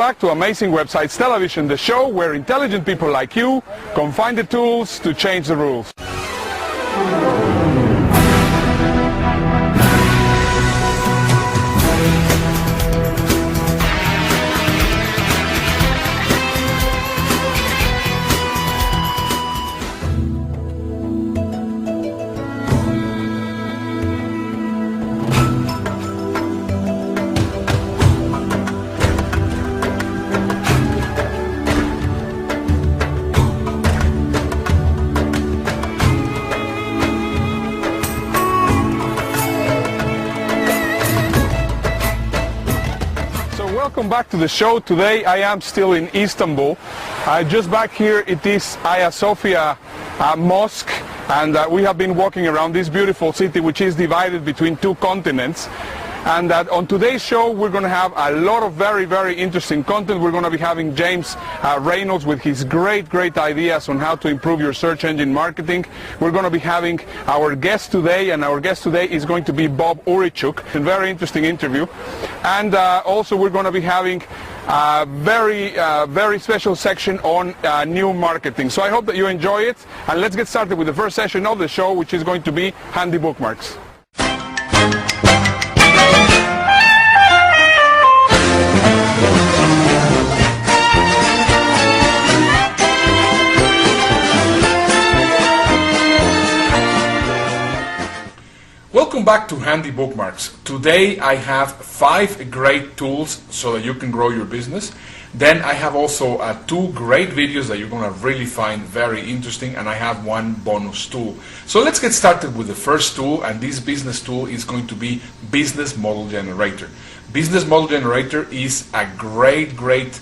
back to Amazing Websites Television, the show where intelligent people like you can find the tools to change the rules. Welcome back to the show. Today I am still in Istanbul. Just back here it is Hagia Sophia Mosque, and we have been walking around this beautiful city which is divided between two continents. And on today's show we're going to have a lot of very interesting content. We're going to be having James Reynolds with his great ideas on how to improve your search engine marketing. We're going to be having our guest today, and our guest today is going to be Bob Urichuk. A very interesting interview. And also we're going to be having a very special section on new marketing. So I hope that you enjoy it, and let's get started with the first session of the show, which is going to be handy bookmarks. Welcome back to Handy Bookmarks. Today I have 5 great tools so that you can grow your business. Then I have also 2 great videos that you're going to really find very interesting, and I have 1 bonus tool. So let's get started with the first tool, and this business tool is going to be Business Model Generator. Business Model Generator is a great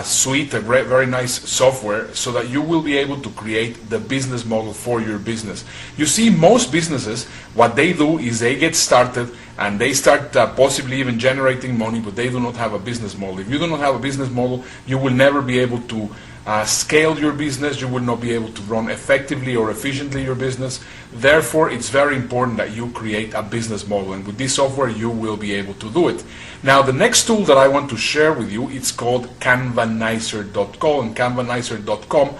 suite, a very nice software, so that you will be able to create the business model for your business. You see, most businesses, what they do is they get started and they start possibly even generating money, but they do not have a business model. If you do not have a business model, you will never be able to scale your business. You will not be able to run effectively or efficiently your business. Therefore, it's very important that you create a business model, and with this software you will be able to do it. Now, the next tool that I want to share with you, it's called Canvanizer.com, and Canvanizer.com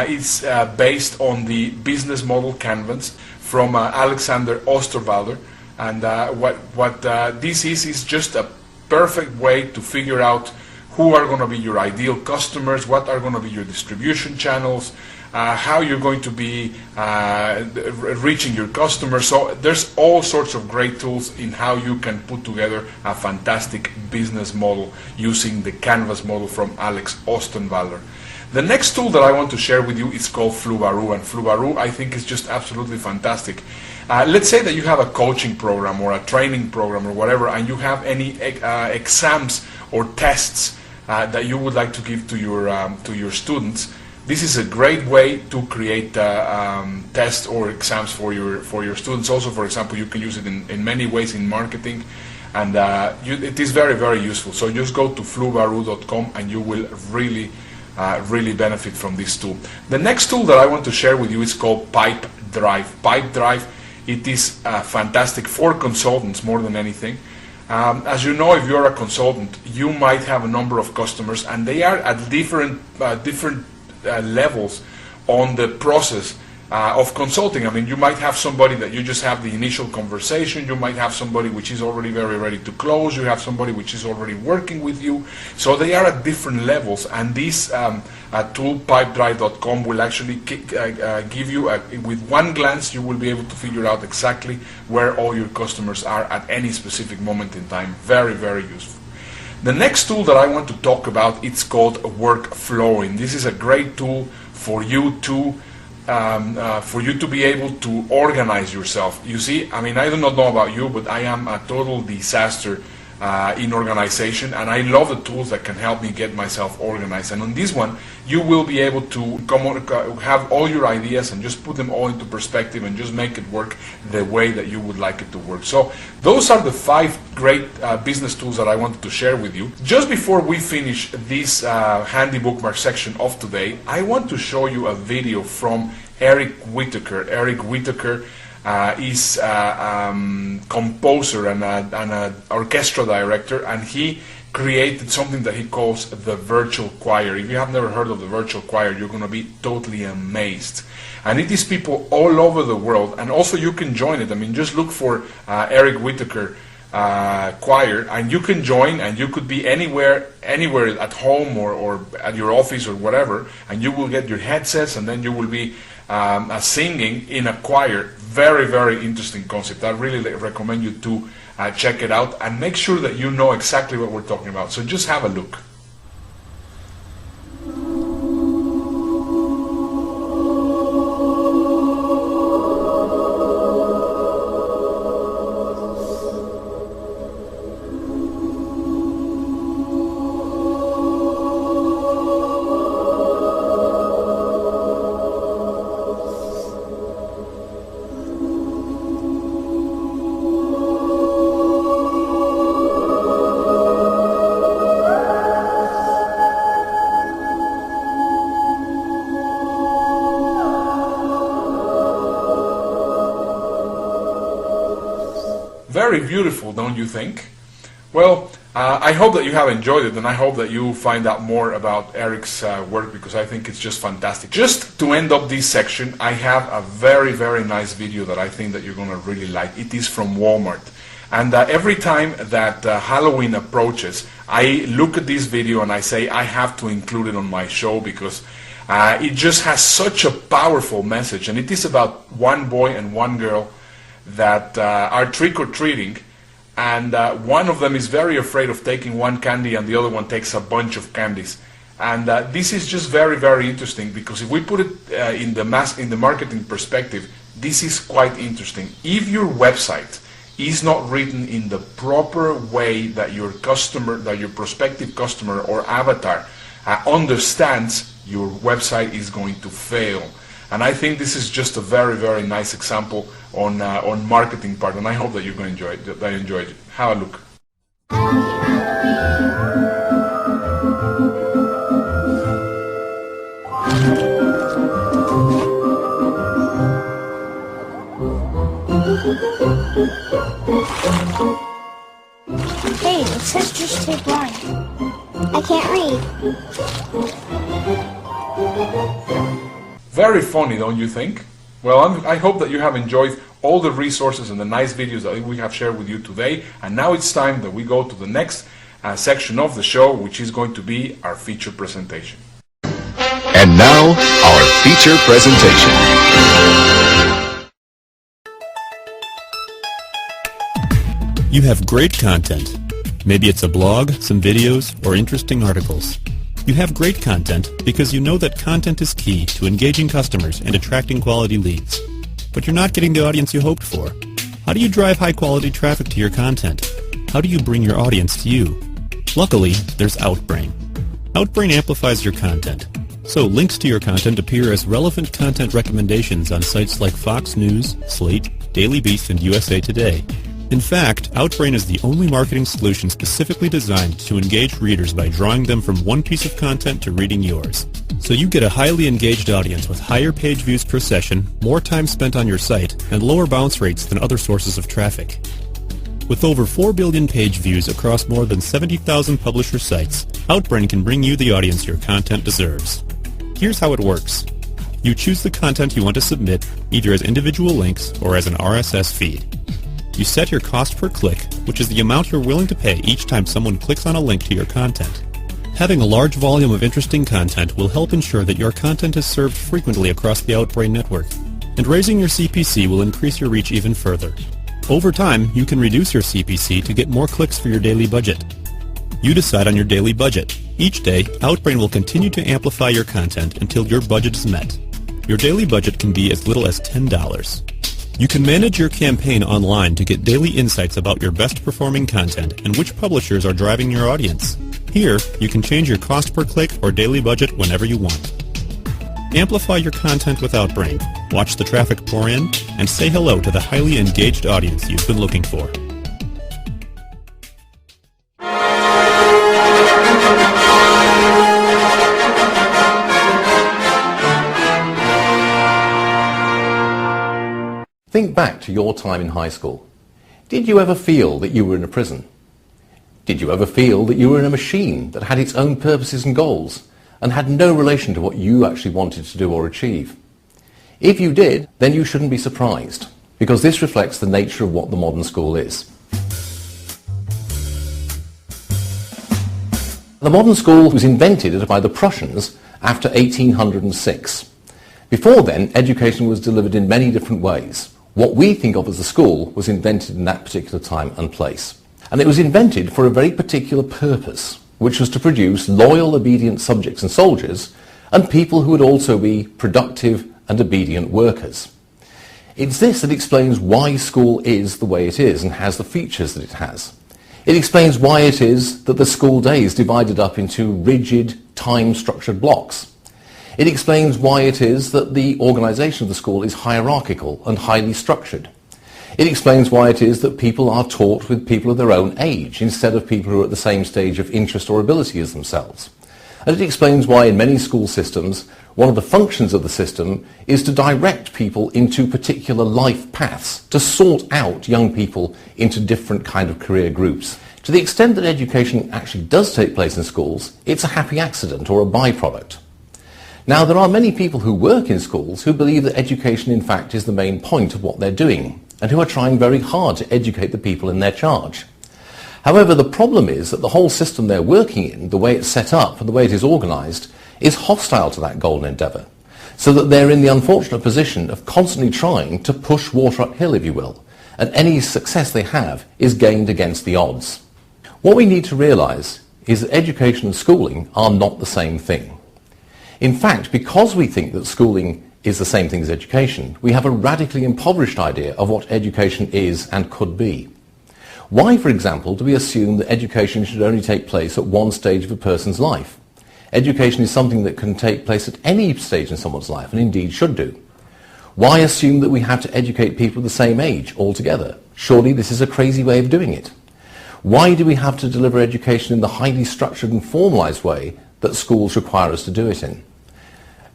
is based on the business model Canvas from Alexander Osterwalder, and what this is just a perfect way to figure out who are going to be your ideal customers, what are going to be your distribution channels, how you're going to be reaching your customers. So there's all sorts of great tools in how you can put together a fantastic business model using the Canvas model from Alex Osterwalder. The next tool that I want to share with you is called Flubaroo, and Flubaroo I think is just absolutely fantastic. Let's say that you have a coaching program or a training program or whatever, and you have any exams or tests that you would like to give to your students. This is a great way to create tests or exams for your students. Also, for example, you can use it in many ways in marketing, and it is very useful. So just go to flubaroo.com and you will really benefit from this tool. The next tool that I want to share with you is called Pipedrive. Pipedrive, it is fantastic for consultants more than anything. As you know, if you're a consultant, you might have a number of customers, and they are at different levels on the process of consulting. I mean, you might have somebody that you just have the initial conversation, you might have somebody which is already very ready to close, you have somebody which is already working with you. So they are at different levels, and this tool, Pipedrive.com, will actually give you, with one glance, you will be able to figure out exactly where all your customers are at any specific moment in time. Very useful. The next tool that I want to talk about, it's called Workflowing. This is a great tool for you to be able to organize yourself. You see, I mean, I do not know about you, but I am a total disaster in organization, and I love the tools that can help me get myself organized. And on this one, you will be able to have all your ideas and just put them all into perspective and just make it work the way that you would like it to work. So those are the 5 great business tools that I wanted to share with you. Just before we finish this handy bookmark section of today, I want to show you a video from Eric Whitaker. Eric Whitaker is a composer and an orchestra director, and he created something that he calls the virtual choir. If you have never heard of the virtual choir, you're going to be totally amazed. And it is people all over the world, and also you can join it. I mean, just look for Eric Whitaker choir, and you can join, and you could be anywhere at home or at your office or whatever, and you will get your headsets, and then you will be singing in a choir. Very, very interesting concept. I really recommend you to check it out, and make sure that you know exactly what we're talking about. So just have a look. Very beautiful, don't you think? Well, I hope that you have enjoyed it, and I hope that you find out more about Eric's work, because I think it's just fantastic. Just to end up this section, I have a very, very nice video that I think that you're going to really like. It is from Walmart. And every time that Halloween approaches, I look at this video and I say I have to include it on my show, because it just has such a powerful message. And it is about one boy and one girl that are trick-or-treating, and one of them is very afraid of taking one candy and the other one takes a bunch of candies. And this is just very, very interesting, because if we put it in the marketing perspective, this is quite interesting. If your website is not written in the proper way that your prospective customer or avatar understands, your website is going to fail. And I think this is just a very, very nice example on marketing part, and I hope that you're going to enjoy it. Have a look. Hey, it says just take one. I can't read. Very funny, don't you think? Well, I hope that you have enjoyed all the resources and the nice videos that we have shared with you today. And now it's time that we go to the next section of the show, which is going to be our feature presentation. And now, our feature presentation. You have great content. Maybe it's a blog, some videos, or interesting articles. You have great content because you know that content is key to engaging customers and attracting quality leads. But you're not getting the audience you hoped for. How do you drive high-quality traffic to your content? How do you bring your audience to you? Luckily, there's Outbrain. Outbrain amplifies your content. So links to your content appear as relevant content recommendations on sites like Fox News, Slate, Daily Beast, and USA Today. In fact, Outbrain is the only marketing solution specifically designed to engage readers by drawing them from one piece of content to reading yours. So you get a highly engaged audience with higher page views per session, more time spent on your site, and lower bounce rates than other sources of traffic. With over 4 billion page views across more than 70,000 publisher sites, Outbrain can bring you the audience your content deserves. Here's how it works. You choose the content you want to submit, either as individual links or as an RSS feed. You set your cost per click, which is the amount you're willing to pay each time someone clicks on a link to your content. Having a large volume of interesting content will help ensure that your content is served frequently across the Outbrain network, and raising your CPC will increase your reach even further. Over time, you can reduce your CPC to get more clicks for your daily budget. You decide on your daily budget. Each day, Outbrain will continue to amplify your content until your budget is met. Your daily budget can be as little as $10. You can manage your campaign online to get daily insights about your best performing content and which publishers are driving your audience. Here, you can change your cost per click or daily budget whenever you want. Amplify your content with Outbrain, watch the traffic pour in, and say hello to the highly engaged audience you've been looking for. Think back to your time in high school. Did you ever feel that you were in a prison? Did you ever feel that you were in a machine that had its own purposes and goals and had no relation to what you actually wanted to do or achieve? If you did, then you shouldn't be surprised, because this reflects the nature of what the modern school is. The modern school was invented by the Prussians after 1806. Before then, education was delivered in many different ways. What we think of as a school was invented in that particular time and place. And it was invented for a very particular purpose, which was to produce loyal, obedient subjects and soldiers, and people who would also be productive and obedient workers. It's this that explains why school is the way it is and has the features that it has. It explains why it is that the school day is divided up into rigid, time-structured blocks. It explains why it is that the organisation of the school is hierarchical and highly structured. It explains why it is that people are taught with people of their own age instead of people who are at the same stage of interest or ability as themselves. And it explains why in many school systems, one of the functions of the system is to direct people into particular life paths, to sort out young people into different kind of career groups. To the extent that education actually does take place in schools, it's a happy accident or a byproduct. Now, there are many people who work in schools who believe that education in fact is the main point of what they're doing, and who are trying very hard to educate the people in their charge. However, the problem is that the whole system they're working in, the way it's set up and the way it is organised, is hostile to that golden endeavour, so that they're in the unfortunate position of constantly trying to push water uphill, if you will, and any success they have is gained against the odds. What we need to realise is that education and schooling are not the same thing. In fact, because we think that schooling is the same thing as education, we have a radically impoverished idea of what education is and could be. Why, for example, do we assume that education should only take place at one stage of a person's life? Education is something that can take place at any stage in someone's life, and indeed should do. Why assume that we have to educate people of the same age altogether? Surely this is a crazy way of doing it. Why do we have to deliver education in the highly structured and formalised way that schools require us to do it in?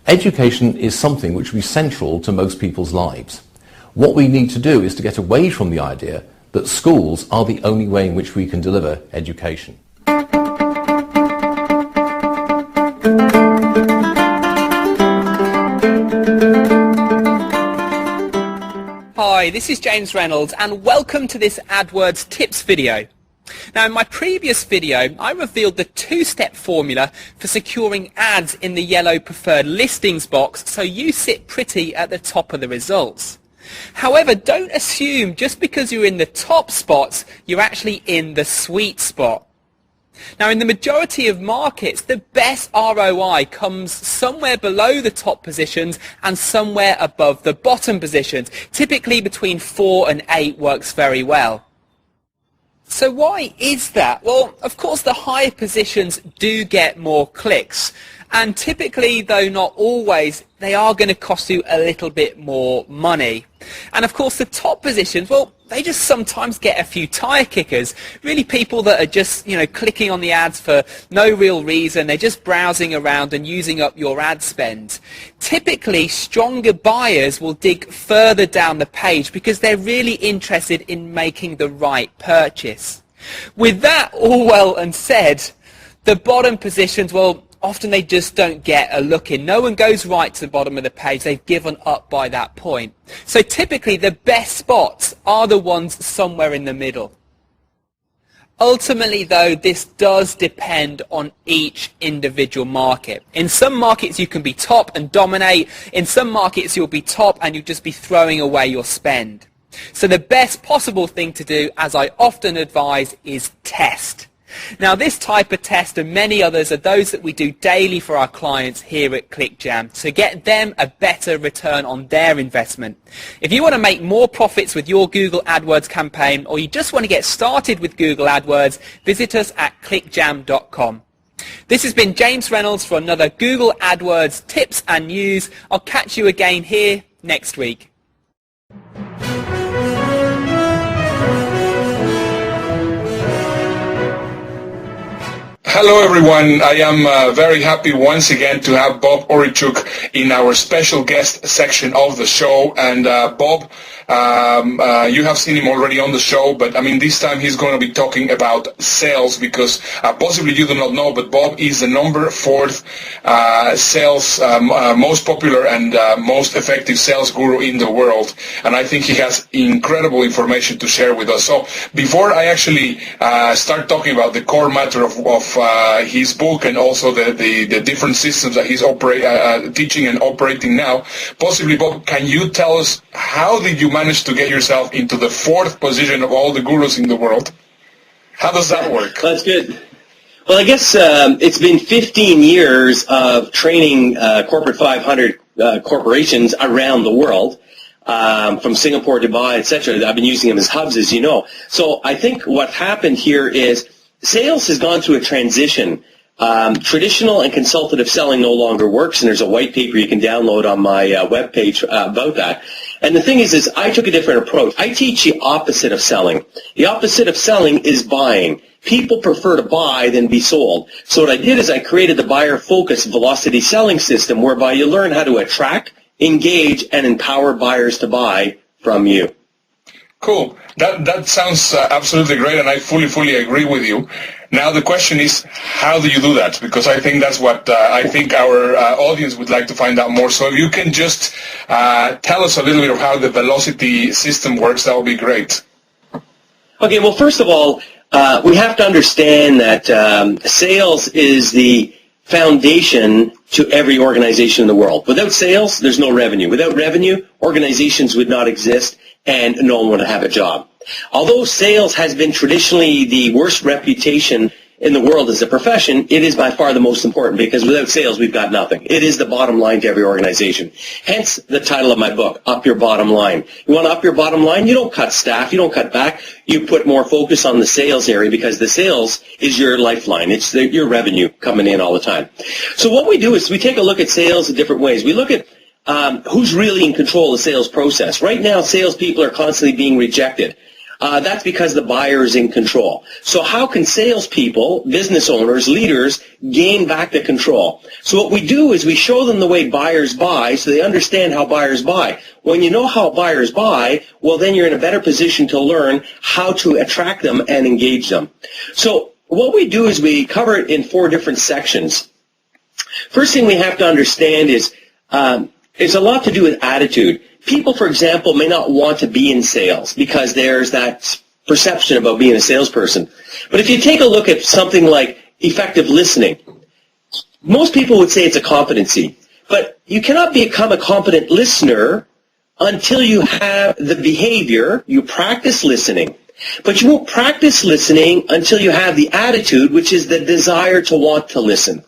Education is something which will be central to most people's lives. What we need to do is to get away from the idea that schools are the only way in which we can deliver education. Hi, this is James Reynolds and welcome to this AdWords tips video. Now, in my previous video, I revealed the two-step formula for securing ads in the yellow preferred listings box so you sit pretty at the top of the results. However, don't assume just because you're in the top spots, you're actually in the sweet spot. Now, in the majority of markets, the best ROI comes somewhere below the top positions and somewhere above the bottom positions. Typically between 4 and 8 works very well. So why is that? Well, of course, the higher positions do get more clicks. And typically, though not always, they are going to cost you a little bit more money. And of course, the top positions, well, they just sometimes get a few tire kickers. Really people that are just, clicking on the ads for no real reason. They're just browsing around and using up your ad spend. Typically, stronger buyers will dig further down the page because they're really interested in making the right purchase. With that all well and said, the bottom positions, well, often they just don't get a look in. No one goes right to the bottom of the page. They've given up by that point. So typically the best spots are the ones somewhere in the middle. Ultimately, though, this does depend on each individual market. In some markets you can be top and dominate. In some markets you'll be top and you'll just be throwing away your spend. So the best possible thing to do, as I often advise, is test. Now, this type of test and many others are those that we do daily for our clients here at ClickJam to get them a better return on their investment. If you want to make more profits with your Google AdWords campaign, or you just want to get started with Google AdWords, visit us at clickjam.com. This has been James Reynolds for another Google AdWords tips and news. I'll catch you again here next week. Hello everyone. I am very happy once again to have Bob Orichuk in our special guest section of the show. And Bob, you have seen him already on the show, but I mean this time he's going to be talking about sales because possibly you do not know, but Bob is the number 4th sales most popular and most effective sales guru in the world. And I think he has incredible information to share with us. So before I actually start talking about the core matter of his book and also the different systems that he's teaching and operating now, possibly, Bob, can you tell us how did you manage to get yourself into the 4th position of all the gurus in the world? How does that work? That's good. Well, I guess it's been 15 years of training corporate 500 corporations around the world. From Singapore, Dubai, etc. I've been using them as hubs, as you know. So I think what happened here is sales has gone through a transition. Traditional and consultative selling no longer works, and there's a white paper you can download on my webpage about that. And the thing is I took a different approach. I teach the opposite of selling. The opposite of selling is buying. People prefer to buy than be sold. So what I did is I created the buyer-focused velocity selling system whereby you learn how to attract, engage, and empower buyers to buy from you. Cool. That sounds absolutely great, and I fully agree with you. Now the question is, how do you do that? Because I think that's what I think our audience would like to find out more. So if you can just tell us a little bit of how the velocity system works, that would be great. Okay, well, first of all, we have to understand that sales is the foundation to every organization in the world. Without sales, there's no revenue. Without revenue, organizations would not exist and no one would have a job. Although sales has been traditionally the worst reputation in the world as a profession, it is by far the most important because without sales, we've got nothing. It is the bottom line to every organization. Hence the title of my book, Up Your Bottom Line. You want to up your bottom line? You don't cut staff. You don't cut back. You put more focus on the sales area because the sales is your lifeline. It's your revenue coming in all the time. So what we do is we take a look at sales in different ways. We look at who's really in control of the sales process. Right now, salespeople are constantly being rejected. That's because the buyer is in control. So how can salespeople, business owners, leaders, gain back the control? So what we do is we show them the way buyers buy so they understand how buyers buy. When you know how buyers buy, well, then you're in a better position to learn how to attract them and engage them. So what we do is we cover it in 4 different sections. First thing we have to understand is it's a lot to do with attitude. People, for example, may not want to be in sales because there's that perception about being a salesperson. But if you take a look at something like effective listening, most people would say it's a competency. But you cannot become a competent listener until you have the behavior, you practice listening. But you won't practice listening until you have the attitude, which is the desire to want to listen.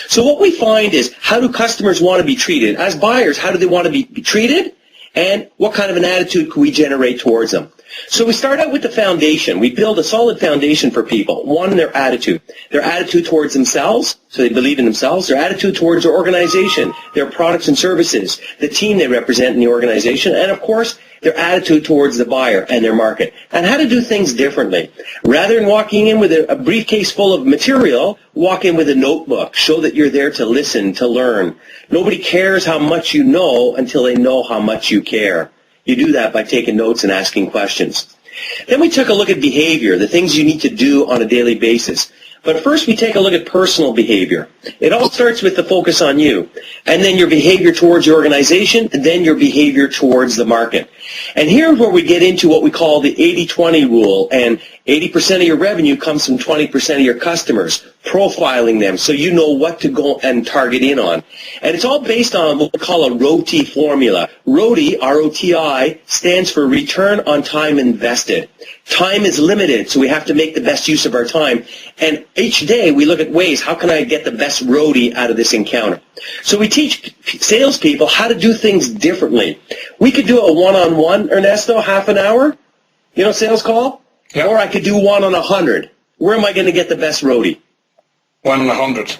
So what we find is, how do customers want to be treated? As buyers, how do they want to be treated? And what kind of an attitude can we generate towards them? So we start out with the foundation. We build a solid foundation for people. One, their attitude. Their attitude towards themselves, so they believe in themselves. Their attitude towards their organization, their products and services, the team they represent in the organization, and of course, their attitude towards the buyer and their market, and how to do things differently. Rather than walking in with a briefcase full of material, walk in with a notebook. Show that you're there to listen, to learn. Nobody cares how much you know until they know how much you care. You do that by taking notes and asking questions. Then we took a look at behavior, the things you need to do on a daily basis. But first we take a look at personal behavior. It all starts with the focus on you, and then your behavior towards your organization, and then your behavior towards the market. And here's where we get into what we call the 80-20 rule, and 80% of your revenue comes from 20% of your customers, profiling them so you know what to go and target in on. And it's all based on what we call a ROTI formula. ROTI, R-O-T-I, stands for return on time invested. Time is limited, so we have to make the best use of our time. And each day we look at ways, how can I get the best ROTI out of this encounter? So we teach salespeople how to do things differently. We could do a one-on-one, Ernesto, half an hour, sales call. Yeah. Or I could do 1 on 100. Where am I going to get the best ROTI? 1 on 100.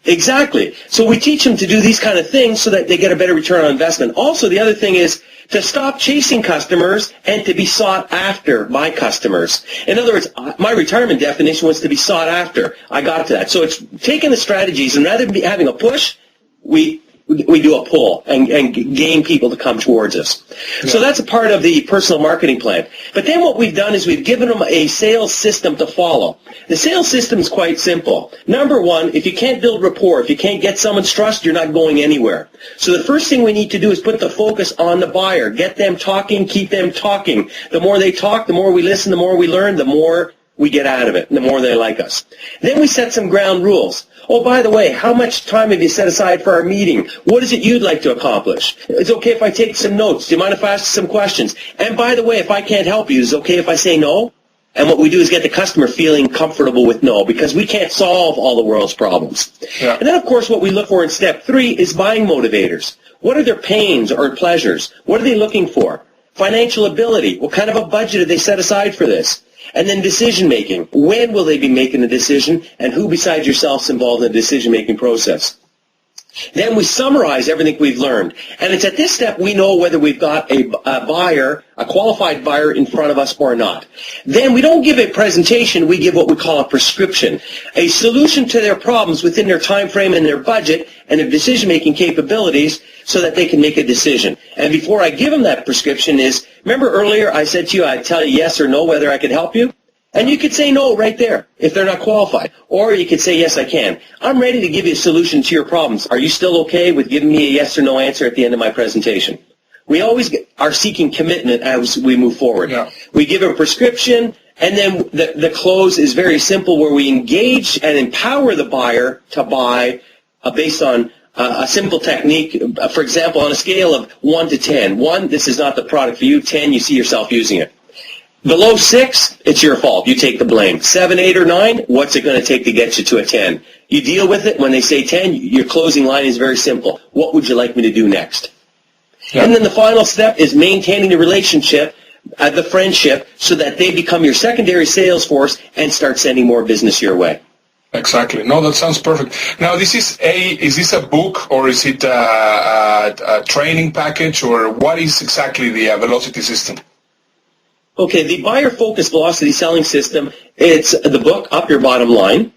Exactly. So we teach them to do these kind of things so that they get a better return on investment. Also, the other thing is to stop chasing customers and to be sought after by customers. In other words, my retirement definition was to be sought after. I got to that. So it's taking the strategies, and rather than having a push, we do a pull and gain people to come towards us. Yeah. So that's a part of the personal marketing plan. But then what we've done is we've given them a sales system to follow. The sales system is quite simple. Number one, if you can't build rapport, if you can't get someone's trust, you're not going anywhere. So the first thing we need to do is put the focus on the buyer. Get them talking, keep them talking. The more they talk, the more we listen, the more we learn, the more we get out of it, and the more they like us. Then we set some ground rules. Oh, by the way, how much time have you set aside for our meeting? What is it you'd like to accomplish? It's okay if I take some notes. Do you mind if I ask some questions? And by the way, if I can't help you, is it okay if I say no? And what we do is get the customer feeling comfortable with no, because we can't solve all the world's problems. Yeah. And then, of course, what we look for in step 3 is buying motivators. What are their pains or pleasures? What are they looking for? Financial ability. What kind of a budget have they set aside for this? And then decision-making. When will they be making a decision, and who besides yourself is involved in the decision-making process? Then we summarize everything we've learned. And it's at this step we know whether we've got a buyer, a qualified buyer in front of us or not. Then we don't give a presentation, we give what we call a prescription. A solution to their problems within their time frame and their budget and their decision-making capabilities so that they can make a decision. And before I give them that prescription is, remember earlier I said to you I'd tell you yes or no whether I could help you? And you could say no right there if they're not qualified. Or you could say, yes, I can. I'm ready to give you a solution to your problems. Are you still okay with giving me a yes or no answer at the end of my presentation? We always are seeking commitment as we move forward. Yeah. We give a prescription, and then the close is very simple, where we engage and empower the buyer to buy based on a simple technique. For example, on a scale of 1 to 10. 1, this is not the product for you. 10, you see yourself using it. Below 6, it's your fault. You take the blame. 7, 8, or 9, what's it going to take to get you to a 10? You deal with it. When they say 10, your closing line is very simple. What would you like me to do next? Yeah. And then the final step is maintaining the relationship, the friendship, so that they become your secondary sales force and start sending more business your way. Exactly. No, that sounds perfect. Now, is this a book, or is it a training package, or what is exactly the velocity system? Okay, the buyer-focused velocity selling system, it's the book, Up Your Bottom Line.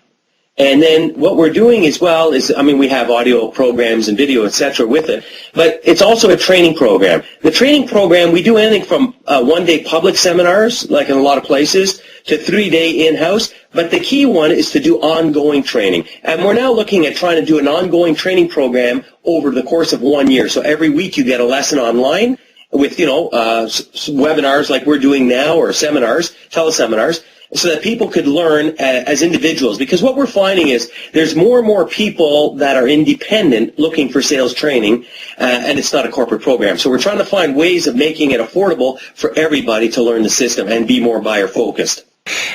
And then what we're doing as well is, we have audio programs and video, etc. with it, but it's also a training program. The training program, we do anything from one-day public seminars, like in a lot of places, to 3-day in-house, but the key one is to do ongoing training. And we're now looking at trying to do an ongoing training program over the course of 1 year. So every week you get a lesson online, with, webinars like we're doing now, or seminars, teleseminars, so that people could learn as individuals. Because what we're finding is there's more and more people that are independent looking for sales training, and it's not a corporate program. So we're trying to find ways of making it affordable for everybody to learn the system and be more buyer-focused.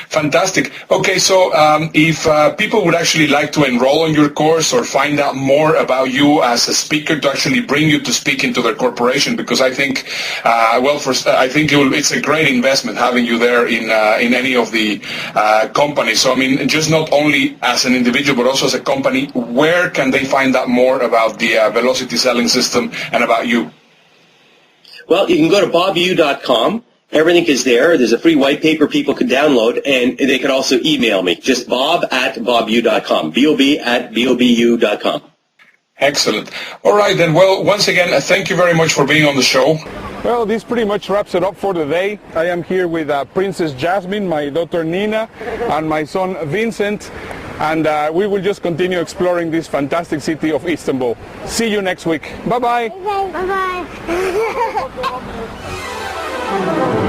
Fantastic. Okay, so if people would actually like to enroll on your course or find out more about you as a speaker, to actually bring you to speak into their corporation, because I think, it's a great investment having you there in any of the companies. So, just not only as an individual, but also as a company, where can they find out more about the velocity selling system and about you? Well, you can go to bobu.com. Everything is there. There's a free white paper people can download, and they can also email me. Just bob@bobu.com, bob@bobu.com. Excellent. All right, then. Well, once again, thank you very much for being on the show. Well, this pretty much wraps it up for the day. I am here with Princess Jasmine, my daughter Nina, and my son Vincent, and we will just continue exploring this fantastic city of Istanbul. See you next week. Bye-bye. Bye-bye. Bye-bye.